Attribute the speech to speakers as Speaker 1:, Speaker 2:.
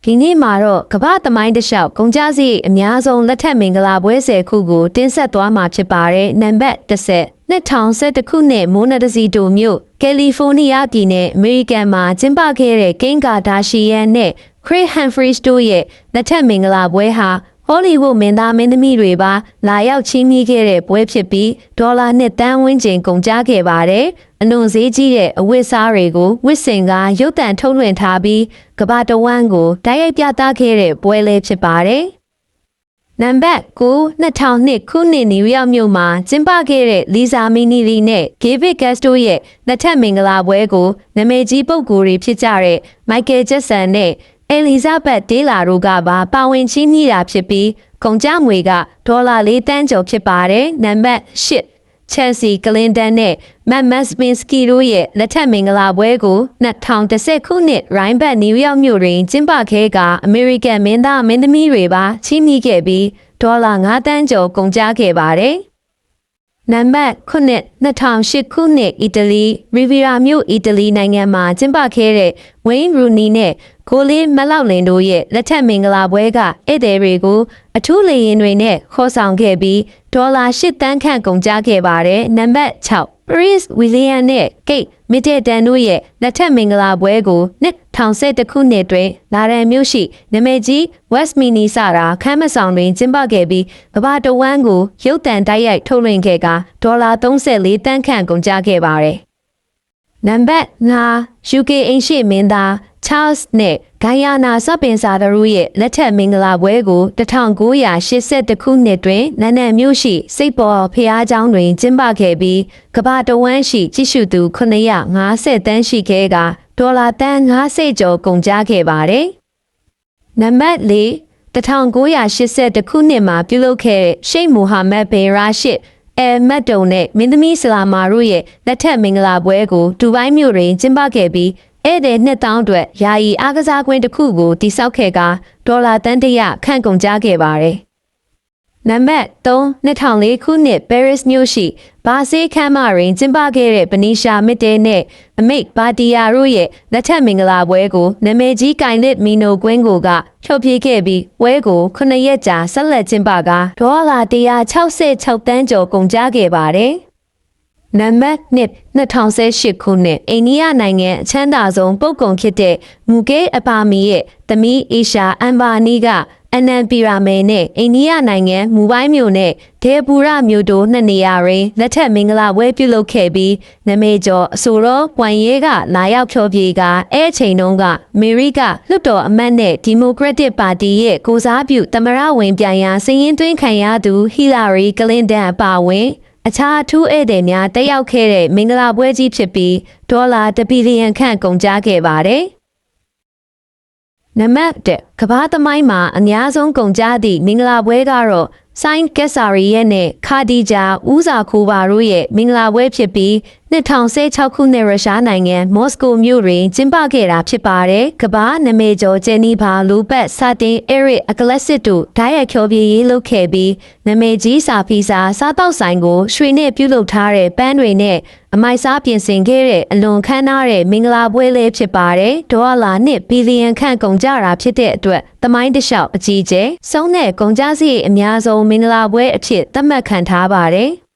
Speaker 1: ဒီနေ့မှာတော့ကမ္ဘာသမိုင်းတစ်လျှောက်ကုန်ကြစည်အများဆုံးလက်ထက်မင်္ဂလာပွဲ10ခုကိုတင်ဆက်သွားမှာဖြစ်ပါတယ်။နံပါတ်10 2011ခုနှစ်မိုးနဒစီတိုမြို့ကယ်လီဖိုးနီးယားပြည်နယ်အမေရိကန်မှာကျင်းပခဲ့တဲ့ကင်ကာဒါရှီယန်နဲ့ခရစ်ဟန်ဖရီးစ်တို့ရဲ့လက်ထက်မင်္ဂလာပွဲဟာဟောလီဝုဒ်မင်းသားမင်းသမီးတွေပါလာရောက်ချီးမြှင့်ခဲ့တဲ့ပွဲဖြစ်ပြီးဒေါ်လာ2သန်းဝန်းကျင်ကုန်ကျခဲ့ပါတယ်။အလွန်ဈေးကြီးတဲ့အဝတ်အစားတွေကိုဝတ်ဆင်ကရုပ်သံထုတ်လွှင့်ထားပြီးကမ္ဘာတဝန်းကိုတိုက်ရိုက်ပြသခဲ့တဲ့ပွဲလေးဖြစ်ပါတယ်။နံပါတ်9 2002ခုနှစ်နယူးယောက်မြို့မှာကျင်းပခဲ့တဲ့လီဇာမီနီလီနဲ့ဂေးဗစ်ဂက်စတိုရဲ့လက်ထက်မင်္ဂလာပွဲကိုနာမည်ကြီးပုဂ္ဂိုလ်တွေဖြစ်ကြတဲ့မိုက်ကယ်ဂျက်ဆန်နဲ့အဲလီဇဘတ်ဒေးလာတို့ကပါဝင်ချီးမြှင့်တာဖြစ်ပြီးကုန်ကျငွေကဒေါ်လာ4သန်းကျော်ဖြစ်ပါတယ်။နံပါတ်10ချယ်ဆီကလင်တန်နဲ့မတ်မတ်စပင်စကီတို့ရဲ့လက်ထက်မင်္ဂလာပွဲကို2010ခုနှစ်ရိုင်းဘတ်နယူးယောက်မြို့တွင်ကျင်းပခဲ့ကအမေရိကန်မင်းသားမင်းသမီးတွေပါချီးမြှင့်ခဲ့ပြီးဒေါ်လာ5သန်းကျော်ကုန်ကျခဲ့ပါတယ်။နံပါတ်9 2008ခုနှစ်အီတလီရီဗီရာမြို့အီတလီနိုင်ငံမှာကျင်းပခဲ့တဲ့ဝိန်းရူနီနဲ့ကိုလေးမလောက်လင်တို့ရဲ့လက်ထက်မင်္ဂလာပွဲကဧည့်သည်တွေကိုအထူးလေယာဉ်တွေနဲ့ခေါ်ဆောင်ခဲ့ပြီးဒေါ်လာ8သန်းခန့်ကုန်ကျခဲ့ပါတယ်။နံပါတ်6 Prince William နဲ့ Kate Middleton တို့ရဲ့လက်ထက်မင်္ဂလာပွဲကို2011ခုနှစ်တွင်လာရန်မြို့ရှိနာမည်ကြီး Westminster ခမ်းမဆောင်တွင်ကျင်းပခဲ့ပြီးကမ္ဘာတဝန်းကိုရုပ်သံတိုက်ရိုက်ထုတ်လွှင့်ခဲ့ကဒေါ်လာ34သန်းခန့်ကုန်ကျခဲ့ပါတယ်။နံပါတ်5 UK အိမ်ရှိမင်းသားCharles နဲ့ဂိုင်ယာနာစပင်စာတို့ရဲ့လက်ထက်မင်္ဂလာပွဲကို1982ခုနှစ်တွင်လန်ဒန်မြို့ရှိစိတ်ပေါ်ဖျားကျောင်းတွင်ကျင်းပခဲ့ပြီးကမ္ဘာတဝန်းရှိကြည့်ရှုသူ950သန်းရှိခဲ့ကဒေါ်လာတန်း50ကျော်ကုန်ကျခဲ့ပါတယ်။နံပါတ်4 1982ခုနှစ်မှာပြုလုပ်ခဲ့တဲ့ရှိတ်မိုဟာမက်ဘင်ရာရှစ်မတ်တုံနဲ့မင်းသမီးဆလာမာတို့ရဲ့လက်ထက်မင်္ဂလာပွဲကိုဒူဘိုင်းမြို့တွင်ကျင်းပခဲ့ပြီးဧည့်သည်2000အတွက်ယာယီအားကစားကွင်းတစ်ခုကိုတည်ဆောက်ခဲ့ကဒေါ်လာတန်း100ခန့်ကုန်ကျခဲ့ပါတယ်။နံပါတ်3 2004ခုနှစ် Paris မြို့ရှိဘာဆေးခမ်းမတွင်ကျင်းပခဲ့တဲ့ဗနီရှာမစ်တဲနဲ့အမိတ်ဘာတီယာတို့ရဲ့လက်ထက်မင်္ဂလာပွဲကိုနာမည်ကြီးကိုင်လစ်မီနိုကွင်းကိုကဖြုတ်ပြေးခဲ့ပြီးပွဲကို9ရက်ကြာဆက်လက်ကျင်းပကဒေါ်လာ166သန်းကျော်ကုန်ကျခဲ့ပါတယ်။နံပါတ်2 2018ခုနှစ်အိန္ဒိယနိုင်ငံအချမ်းသာဆုံးပုဂ္ဂိုလ်ဖြစ်တဲ့မူကေးအပါမီရဲ့သမီးအေရှာအမ်ဘာနီကအနန်ပီရာမဲနဲ့အိန္ဒိယနိုင်ငံမူပိုင်းမြို့နဲ့ဒေဘူရမြို့တို့နှစ်နေရာတွင်လက်ထက်မင်္ဂလာပွဲပြုလုပ်ခဲ့ပြီးနာမည်ကျော်အဆိုတော်ပွန်ရဲကလာရောက်ဖြောပြေကအဲချိန်တုန်းကမေရီကလွှတ်တော်အမတ်နဲ့ဒီမိုကရက်တစ်ပါတီရဲ့ကိုစားပြုသမ္မတဝင်ပြိုင်ရာစည်ရင်းသွင်းခံရသူဟီလာရီကလင်တန်အပါအဝင်အခြားအထူးဧည့်သည်များတက်ရောက်ခဲ့တဲ့မင်္ဂလာပွဲကြီးဖြစ်ပြီးဒေါ်လာ1ဘီလီယံခန့်ကုန်ကျခဲ့ပါတယ်။နံပါတ်1ကမ္ဘာသမိုင်းမှာအများဆုံးကုန်ကျသည့်မင်္ဂလာပွဲကတော့ဆိုင်းကက်ဆာရီရဲ့နဲ့ခါဒီဂျာဦးစာခိုးပါတို့ရဲ့မင်္ဂလာပွဲဖြစ်ပြီး2016ခုနှစ်ရုရှားနိုင်ငံမော်စကိုမြို့တွင်ကျင်းပခဲ့တာဖြစ်ပါတယ်။ကမ္ဘာနာမည်ကျော်ဂျန်နီဖာလိုဘတ်စာတင်အဲရစ်အကလစ်စစ်တို့ဓာတ်ရိုက်ဖြောပြေးရေးလုပ်ခဲ့ပြီးနာမည်ကြီးစာဖီစာစားတောက်ဆိုင်ကိုရွှေနဲ့ပြုလုပ်ထားတဲ့ပန်းတွေနဲ့အမိုက်စားပြင်ဆင်ခဲ့တဲ့အလွန်ခမ်းနားတဲ့မင်္ဂလာပွဲလေးဖြစ်ပါတယ်။ဒေါ်လာ2ဘီလီယံခန့်ကုန်ကျတာဖြစ်တဲ့အတွက်သမိုင်းတစ်လျှောက်အကြီးကျယ်ဆုံးတဲ့ကုန်ကျစရိတ်အများဆုံးမင်္ဂလာပွဲအဖြစ်သတ်မှတ်ခံထားပါတယ်။